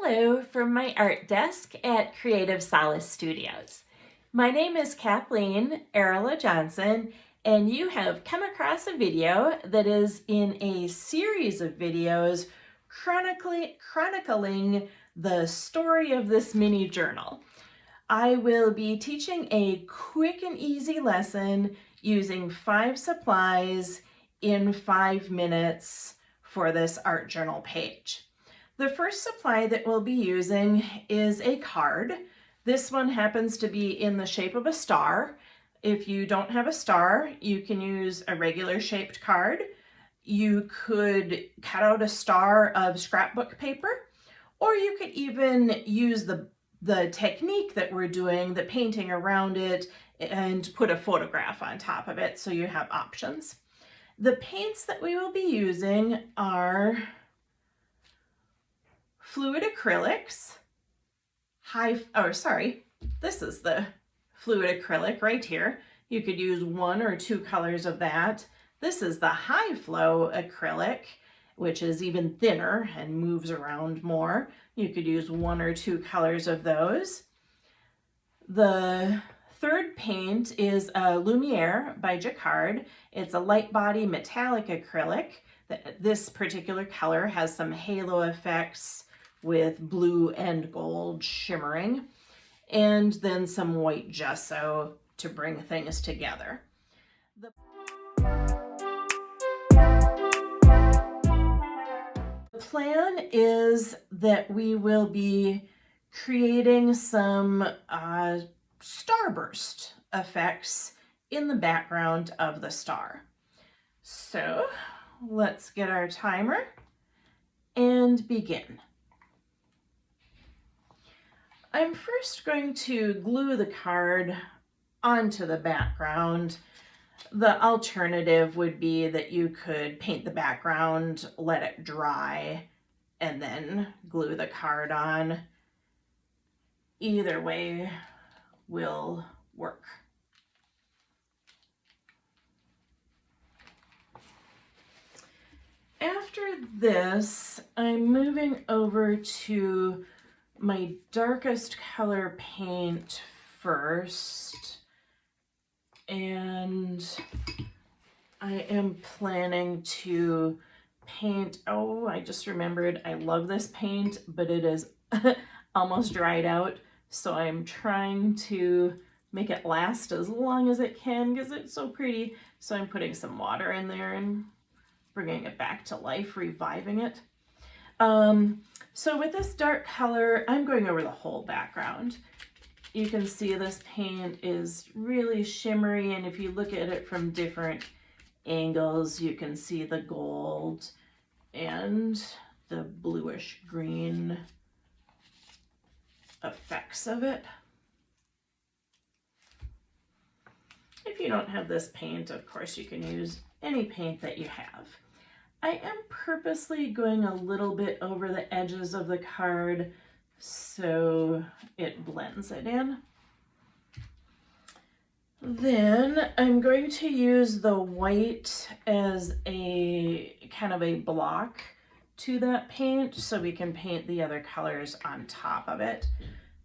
Hello from my art desk at Creative Solace Studios. My name is Kathleen Arola-Johnson, and you have come across a video that is in a series of videos chronicling the story of this mini journal. I will be teaching a quick and easy lesson using 5 supplies in 5 minutes for this art journal page. The first supply that we'll be using is a card. This one happens to be in the shape of a star. If you don't have a star, you can use a regular shaped card. You could cut out a star of scrapbook paper, or you could even use the technique that we're doing, the painting around it, and put a photograph on top of it, so you have options. The paints that we will be using are fluid acrylics, this is the fluid acrylic right here. You could use 1 or 2 colors of that. This is the high flow acrylic, which is even thinner and moves around more. You could use 1 or 2 colors of those. The third paint is a Lumiere by Jacquard. It's a light body metallic acrylic. This particular color has some halo effects with blue and gold shimmering, and then some white gesso to bring things together. The plan is that we will be creating some starburst effects in the background of the star. So let's get our timer and begin. I'm first going to glue the card onto the background. The alternative would be that you could paint the background, let it dry, and then glue the card on. Either way will work. After this, I'm moving over to my darkest color paint first, and I am planning to paint, I just remembered I love this paint, but it is almost dried out, so I'm trying to make it last as long as it can because it's so pretty. So I'm putting some water in there and bringing it back to life, reviving it. So with this dark color, I'm going over the whole background. You can see this paint is really shimmery, and if you look at it from different angles, you can see the gold and the bluish green effects of it. If you don't have this paint, of course, you can use any paint that you have. I am purposely going a little bit over the edges of the card so it blends it in. Then I'm going to use the white as a kind of a block to that paint so we can paint the other colors on top of it.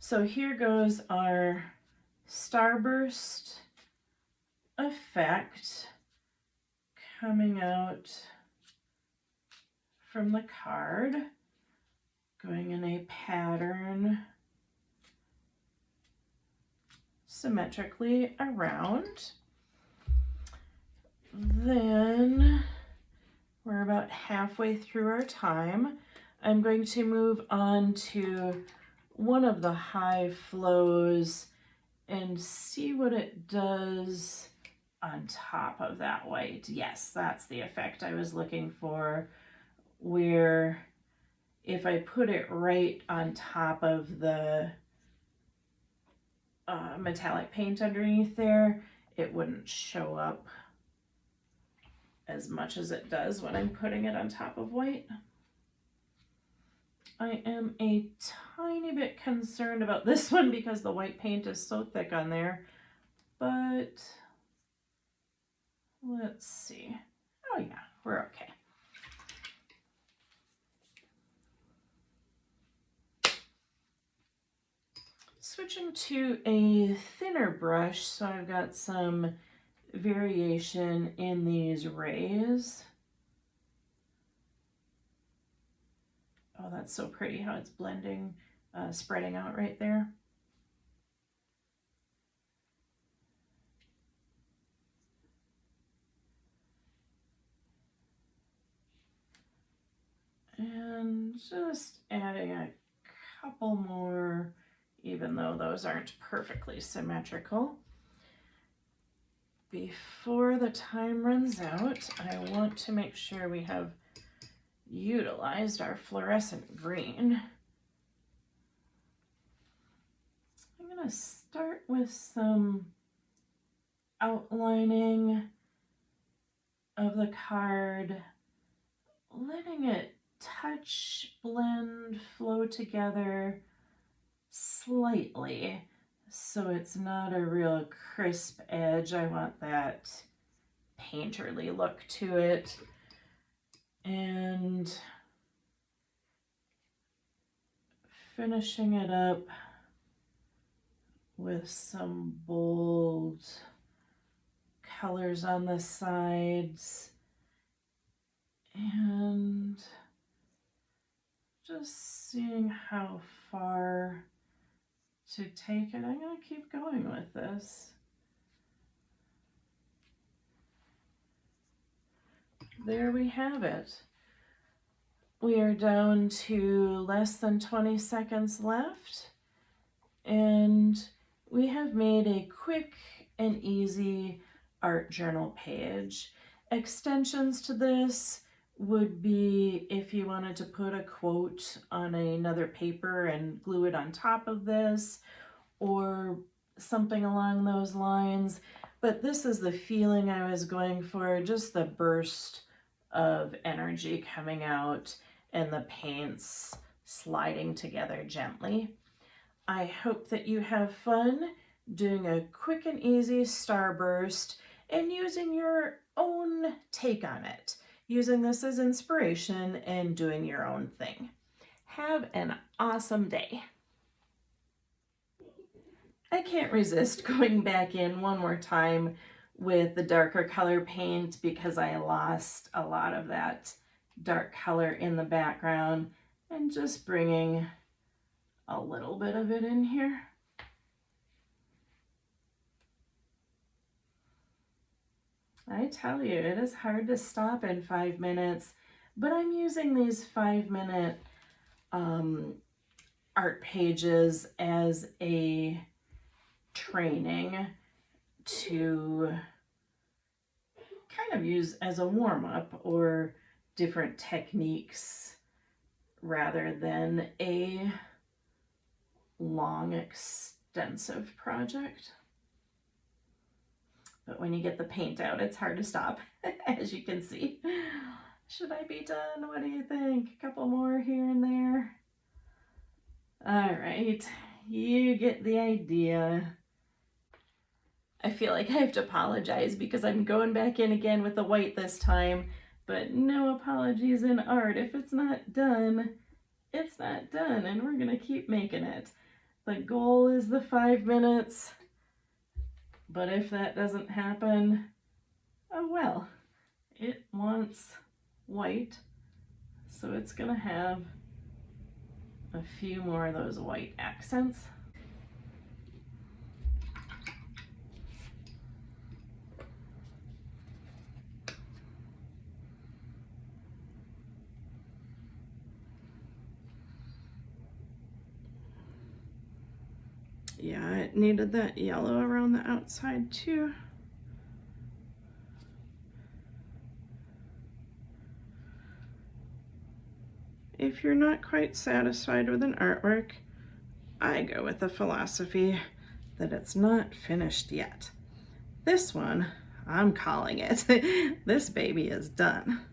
So here goes our starburst effect coming out from the card, going in a pattern symmetrically around. Then we're about halfway through our time. I'm going to move on to one of the high flows and see what it does on top of that white. Yes, that's the effect I was looking for, where if I put it right on top of the metallic paint underneath there, it wouldn't show up as much as it does when I'm putting it on top of white. I am a tiny bit concerned about this one because the white paint is so thick on there, but let's see. Oh yeah, we're okay. Switching to a thinner brush, so I've got some variation in these rays. Oh, that's so pretty how it's blending, spreading out right there. And just adding a couple more, even though those aren't perfectly symmetrical. Before the time runs out, I want to make sure we have utilized our fluorescent green. I'm going to start with some outlining of the card, letting it touch, blend, flow together slightly so it's not a real crisp edge. I want that painterly look to it. And finishing it up with some bold colors on the sides and just seeing how far to take it. I'm going to keep going with this. There we have it. We are down to less than 20 seconds left, and we have made a quick and easy art journal page. Extensions to this would be if you wanted to put a quote on another paper and glue it on top of this, or something along those lines. But this is the feeling I was going for, just the burst of energy coming out and the paints sliding together gently. I hope that you have fun doing a quick and easy starburst and using your own take on it, using this as inspiration and doing your own thing. Have an awesome day. I can't resist going back in one more time with the darker color paint because I lost a lot of that dark color in the background, and just bringing a little bit of it in here. I tell you, it is hard to stop in 5 minutes, but I'm using these 5-minute art pages as a training to kind of use as a warm-up or different techniques rather than a long, extensive project. But when you get the paint out, it's hard to stop, as you can see. Should I be done? What do you think? A couple more here and there? All right, you get the idea. I feel like I have to apologize because I'm going back in again with the white this time, but no apologies in art. If it's not done, it's not done, and we're gonna keep making it. The goal is the 5 minutes, but if that doesn't happen, oh well. It wants white, so it's gonna have a few more of those white accents. Yeah, it needed that yellow around the outside too. If you're not quite satisfied with an artwork, I go with the philosophy that it's not finished yet. This one, I'm calling it. This baby is done.